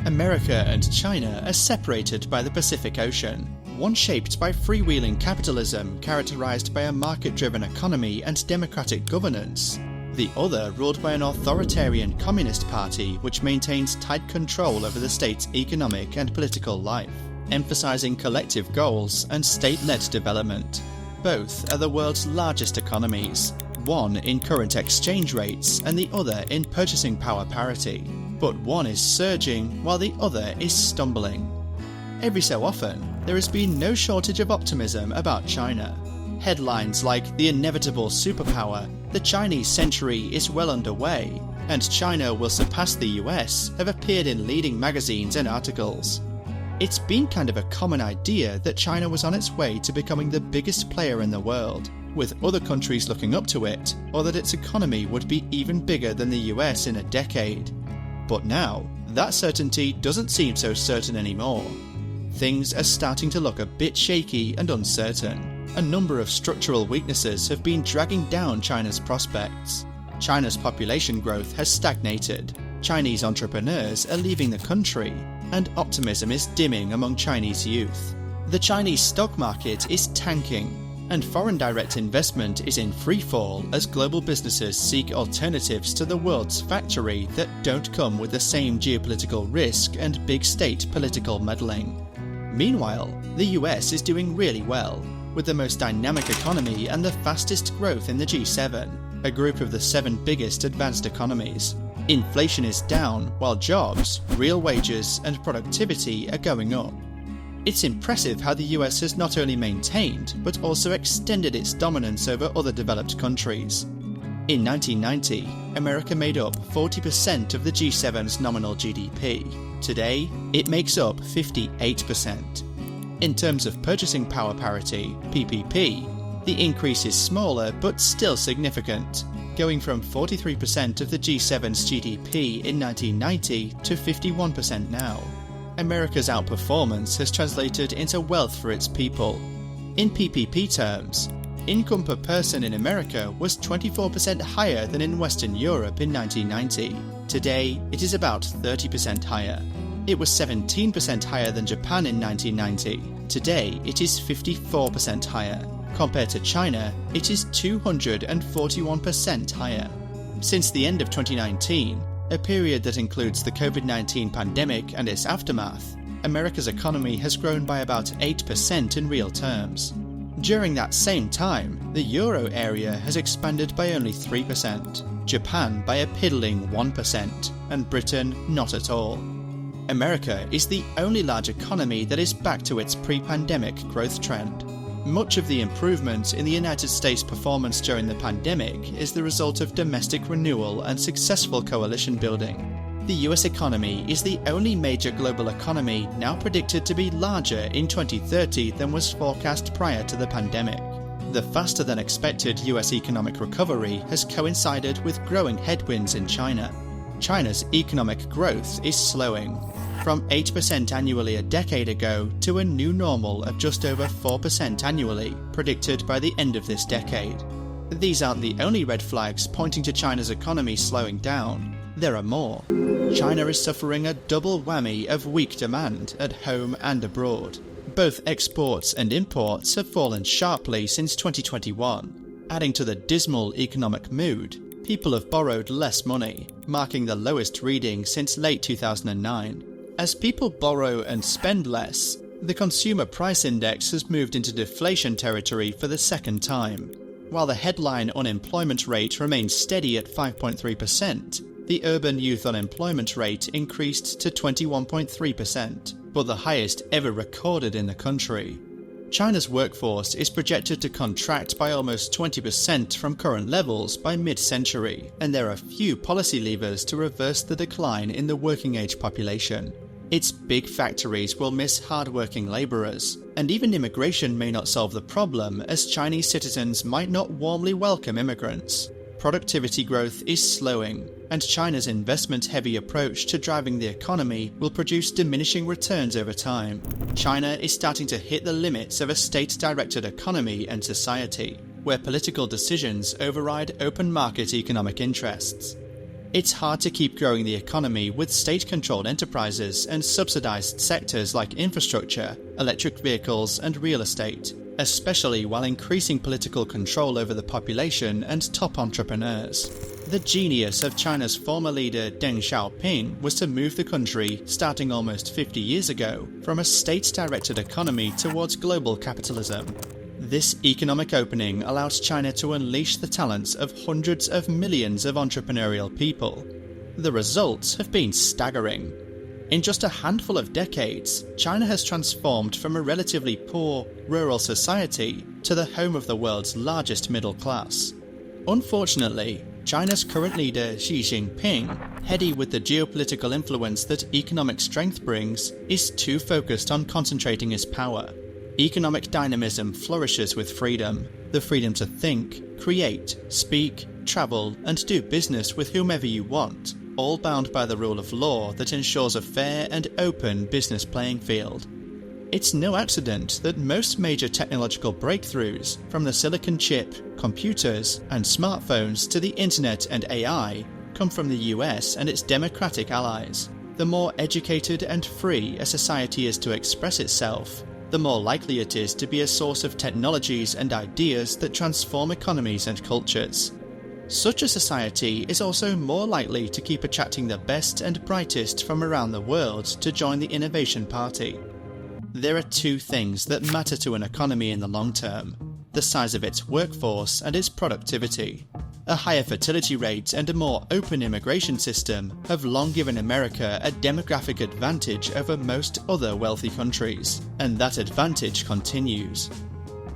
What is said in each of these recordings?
America and China are separated by the Pacific Ocean, one shaped by freewheeling capitalism characterized by a market-driven economy and democratic governance, the other ruled by an authoritarian communist party which maintains tight control over the state's economic and political life, emphasizing collective goals and state-led development. Both are the world's largest economies, one in current exchange rates and the other in purchasing power parity, but one is surging while the other is stumbling. Every so often, there has been no shortage of optimism about China. Headlines like "The inevitable superpower," "The Chinese century is well underway," and "China will surpass the US" have appeared in leading magazines and articles. It's been kind of a common idea that China was on its way to becoming the biggest player in the world, with other countries looking up to it, or that its economy would be even bigger than the US in a decade. But now, that certainty doesn't seem so certain anymore. Things are starting to look a bit shaky and uncertain. A number of structural weaknesses have been dragging down China's prospects. China's population growth has stagnated, Chinese entrepreneurs are leaving the country, and optimism is dimming among Chinese youth. The Chinese stock market is tanking, and foreign direct investment is in freefall as global businesses seek alternatives to the world's factory that don't come with the same geopolitical risk and big state political meddling. Meanwhile, the US is doing really well, with the most dynamic economy and the fastest growth in the G7, a group of the 7 biggest advanced economies. Inflation is down, while jobs, real wages, and productivity are going up. It's impressive how the US has not only maintained, but also extended its dominance over other developed countries. In 1990, America made up 40% of the G7's nominal GDP. Today, it makes up 58%. In terms of purchasing power parity, PPP, the increase is smaller but still significant, going from 43% of the G7's GDP in 1990 to 51% now. America's outperformance has translated into wealth for its people. In PPP terms, income per person in America was 24% higher than in Western Europe in 1990. Today, it is about 30% higher. It was 17% higher than Japan in 1990. Today, it is 54% higher. Compared to China, it is 241% higher. Since the end of 2019, a period that includes the COVID-19 pandemic and its aftermath, America's economy has grown by about 8% in real terms. During that same time, the euro area has expanded by only 3%, Japan by a piddling 1%, and Britain not at all. America is the only large economy that is back to its pre-pandemic growth trend. Much of the improvement in the United States' performance during the pandemic is the result of domestic renewal and successful coalition building. The US economy is the only major global economy now predicted to be larger in 2030 than was forecast prior to the pandemic. The faster than expected US economic recovery has coincided with growing headwinds in China. China's economic growth is slowing, from 8% annually a decade ago to a new normal of just over 4% annually, predicted by the end of this decade. These aren't the only red flags pointing to China's economy slowing down. There are more. China is suffering a double whammy of weak demand at home and abroad. Both exports and imports have fallen sharply since 2021. Adding to the dismal economic mood, people have borrowed less money, marking the lowest reading since late 2009. As people borrow and spend less, the consumer price index has moved into deflation territory for the second time. While the headline unemployment rate remains steady at 5.3%, the urban youth unemployment rate increased to 21.3%, but the highest ever recorded in the country. China's workforce is projected to contract by almost 20% from current levels by mid-century, and there are few policy levers to reverse the decline in the working-age population. Its big factories will miss hard-working labourers, and even immigration may not solve the problem as Chinese citizens might not warmly welcome immigrants. Productivity growth is slowing, and China's investment-heavy approach to driving the economy will produce diminishing returns over time. China is starting to hit the limits of a state-directed economy and society, where political decisions override open market economic interests. It's hard to keep growing the economy with state-controlled enterprises and subsidized sectors like infrastructure, electric vehicles, and real estate, especially while increasing political control over the population and top entrepreneurs. The genius of China's former leader Deng Xiaoping was to move the country, starting almost 50 years ago, from a state-directed economy towards global capitalism. This economic opening allowed China to unleash the talents of hundreds of millions of entrepreneurial people. The results have been staggering. In just a handful of decades, China has transformed from a relatively poor, rural society to the home of the world's largest middle class. Unfortunately, China's current leader Xi Jinping, heady with the geopolitical influence that economic strength brings, is too focused on concentrating his power. Economic dynamism flourishes with freedom, the freedom to think, create, speak, travel, and do business with whomever you want, all bound by the rule of law that ensures a fair and open business playing field. It's no accident that most major technological breakthroughs, from the silicon chip, computers, and smartphones to the internet and AI, come from the US and its democratic allies. The more educated and free a society is to express itself, the more likely it is to be a source of technologies and ideas that transform economies and cultures. Such a society is also more likely to keep attracting the best and brightest from around the world to join the innovation party. There are two things that matter to an economy in the long term: the size of its workforce and its productivity. A higher fertility rate and a more open immigration system have long given America a demographic advantage over most other wealthy countries, and that advantage continues.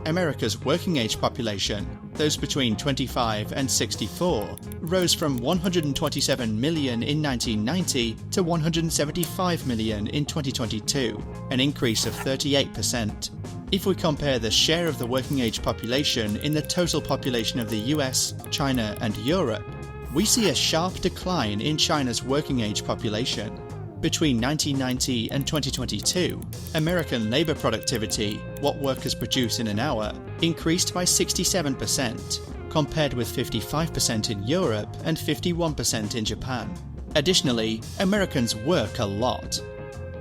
America's working-age population, those between 25 and 64, rose from 127 million in 1990 to 175 million in 2022, an increase of 38%. If we compare the share of the working-age population in the total population of the US, China, and Europe, we see a sharp decline in China's working-age population. Between 1990 and 2022, American labor productivity, what workers produce in an hour, increased by 67%, compared with 55% in Europe and 51% in Japan. Additionally, Americans work a lot.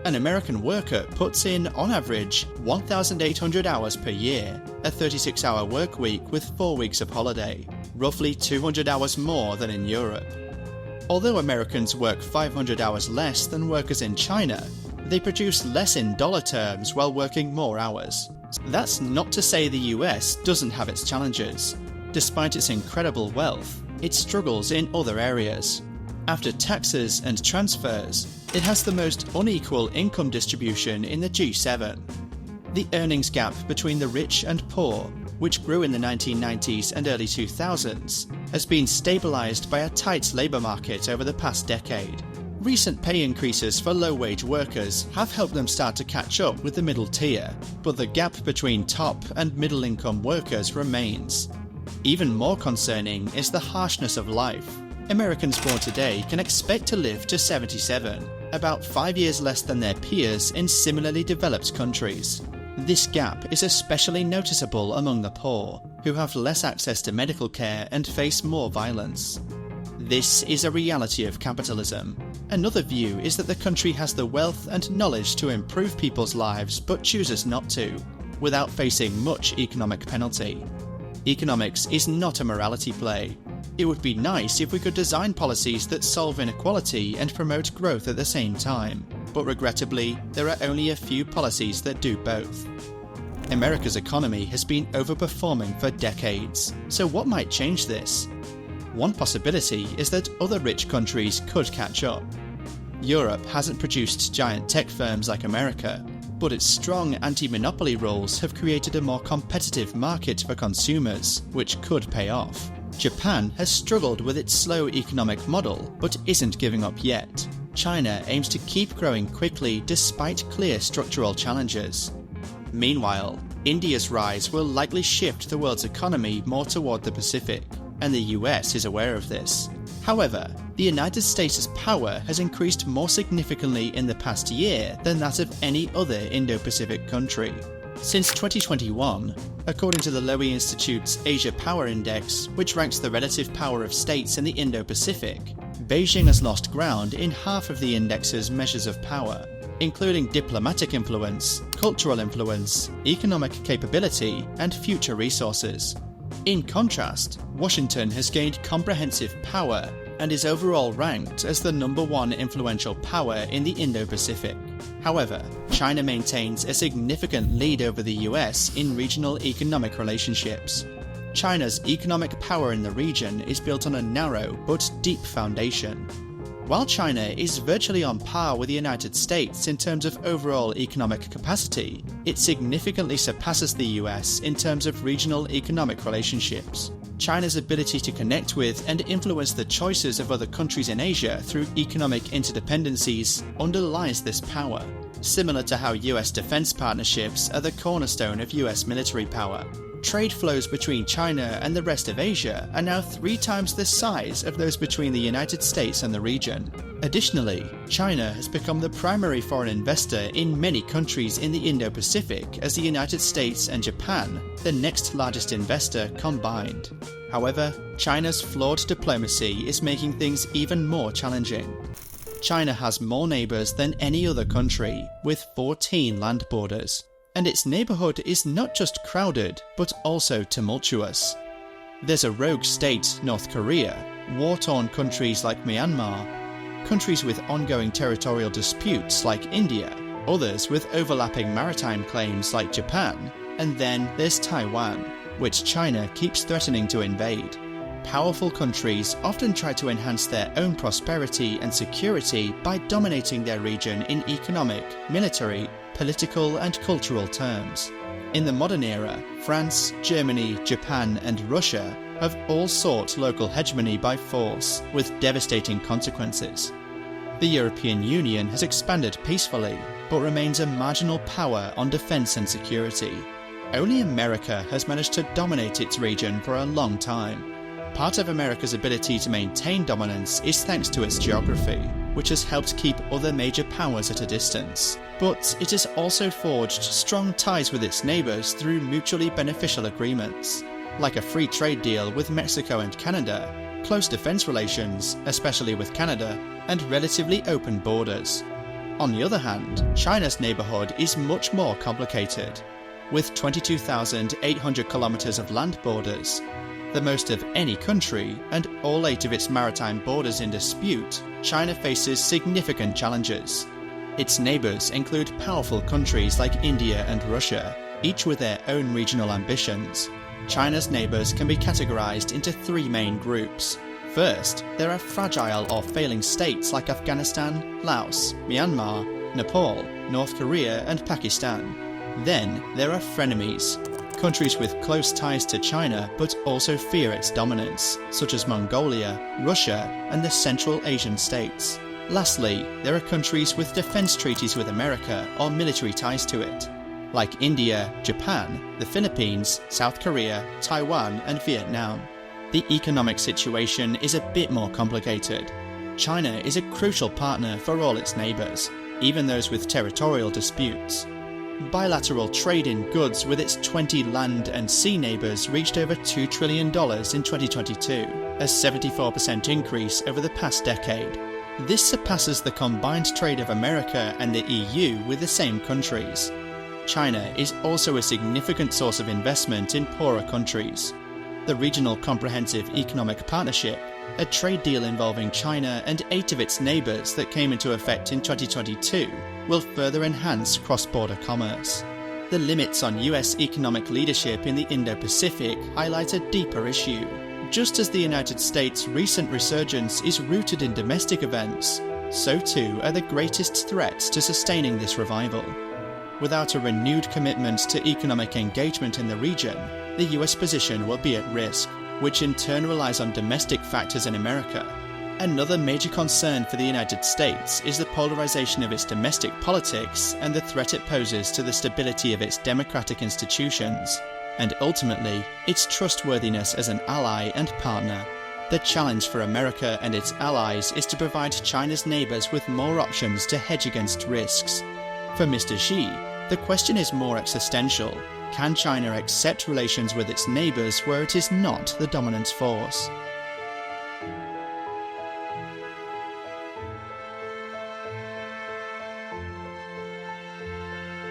An American worker puts in, on average, 1,800 hours per year, a 36-hour work week with 4 weeks of holiday, roughly 200 hours more than in Europe. Although Americans work 500 hours less than workers in China, they produce less in dollar terms while working more hours. That's not to say the US doesn't have its challenges. Despite its incredible wealth, it struggles in other areas. After taxes and transfers, it has the most unequal income distribution in the G7. The earnings gap between the rich and poor, which grew in the 1990s and early 2000s, has been stabilized by a tight labor market over the past decade. Recent pay increases for low-wage workers have helped them start to catch up with the middle tier, but the gap between top and middle-income workers remains. Even more concerning is the harshness of life. Americans born today can expect to live to 77, about 5 years less than their peers in similarly developed countries. This gap is especially noticeable among the poor, who have less access to medical care and face more violence. This is a reality of capitalism. Another view is that the country has the wealth and knowledge to improve people's lives but chooses not to, without facing much economic penalty. Economics is not a morality play. It would be nice if we could design policies that solve inequality and promote growth at the same time, but regrettably, there are only a few policies that do both. America's economy has been overperforming for decades, so what might change this? One possibility is that other rich countries could catch up. Europe hasn't produced giant tech firms like America, but its strong anti-monopoly rules have created a more competitive market for consumers, which could pay off. Japan has struggled with its slow economic model, but isn't giving up yet. China aims to keep growing quickly despite clear structural challenges. Meanwhile, India's rise will likely shift the world's economy more toward the Pacific, and the US is aware of this. However, the United States' power has increased more significantly in the past year than that of any other Indo-Pacific country. Since 2021, according to the Lowy Institute's Asia Power Index, which ranks the relative power of states in the Indo-Pacific, Beijing has lost ground in half of the index's measures of power, including diplomatic influence, cultural influence, economic capability, and future resources. In contrast, Washington has gained comprehensive power and is overall ranked as the #1 influential power in the Indo-Pacific. However, China maintains a significant lead over the US in regional economic relationships. China's economic power in the region is built on a narrow but deep foundation. While China is virtually on par with the United States in terms of overall economic capacity, it significantly surpasses the US in terms of regional economic relationships. China's ability to connect with and influence the choices of other countries in Asia through economic interdependencies underlies this power, similar to how US defense partnerships are the cornerstone of US military power. Trade flows between China and the rest of Asia are now 3 times the size of those between the United States and the region. Additionally, China has become the primary foreign investor in many countries in the Indo-Pacific as the United States and Japan, the next largest investor combined. However, China's flawed diplomacy is making things even more challenging. China has more neighbours than any other country, with 14 land borders. And its neighbourhood is not just crowded, but also tumultuous. There's a rogue state, North Korea, war-torn countries like Myanmar, countries with ongoing territorial disputes like India, others with overlapping maritime claims like Japan, and then there's Taiwan, which China keeps threatening to invade. Powerful countries often try to enhance their own prosperity and security by dominating their region in economic, military, political and cultural terms. In the modern era, France, Germany, Japan and Russia have all sought local hegemony by force, with devastating consequences. The European Union has expanded peacefully, but remains a marginal power on defence and security. Only America has managed to dominate its region for a long time. Part of America's ability to maintain dominance is thanks to its geography, which has helped keep other major powers at a distance. But it has also forged strong ties with its neighbours through mutually beneficial agreements, like a free trade deal with Mexico and Canada, close defence relations, especially with Canada, and relatively open borders. On the other hand, China's neighbourhood is much more complicated. With 22,800 kilometres of land borders, the most of any country, and all 8 of its maritime borders in dispute, China faces significant challenges. Its neighbours include powerful countries like India and Russia, each with their own regional ambitions. China's neighbours can be categorised into 3 main groups. First, there are fragile or failing states like Afghanistan, Laos, Myanmar, Nepal, North Korea and Pakistan. Then there are frenemies, countries with close ties to China but also fear its dominance, such as Mongolia, Russia and the Central Asian states. Lastly, there are countries with defence treaties with America or military ties to it, like India, Japan, the Philippines, South Korea, Taiwan and Vietnam. The economic situation is a bit more complicated. China is a crucial partner for all its neighbours, even those with territorial disputes. Bilateral trade in goods with its 20 land and sea neighbours reached over $2 trillion in 2022, a 74% increase over the past decade. This surpasses the combined trade of America and the EU with the same countries. China is also a significant source of investment in poorer countries. The Regional Comprehensive Economic Partnership, a trade deal involving China and 8 of its neighbours that came into effect in 2022, will further enhance cross-border commerce. The limits on US economic leadership in the Indo-Pacific highlight a deeper issue. Just as the United States' recent resurgence is rooted in domestic events, so too are the greatest threats to sustaining this revival. Without a renewed commitment to economic engagement in the region, the US position will be at risk, which in turn relies on domestic factors in America. Another major concern for the United States is the polarization of its domestic politics and the threat it poses to the stability of its democratic institutions, and ultimately, its trustworthiness as an ally and partner. The challenge for America and its allies is to provide China's neighbours with more options to hedge against risks. For Mr. Xi, the question is more existential. Can China accept relations with its neighbours where it is not the dominant force?